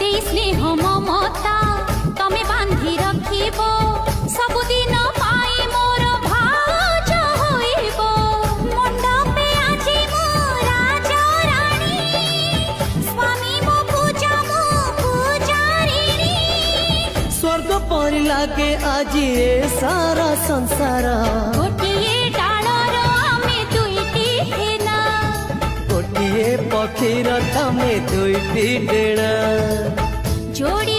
दे स्नेह ममता तमे बांधी रखिब सबुदिन पाई मोर भाज होइब मंडपे आजी मो राजा रानी स्वामी मो पूजारिणी स्वर्ग परि लागे आज ए सारा संसार गोटिए डालर आमे दुईटी हेना गोटिए पक्षीर तमे दुईटी डेणा जोड़ी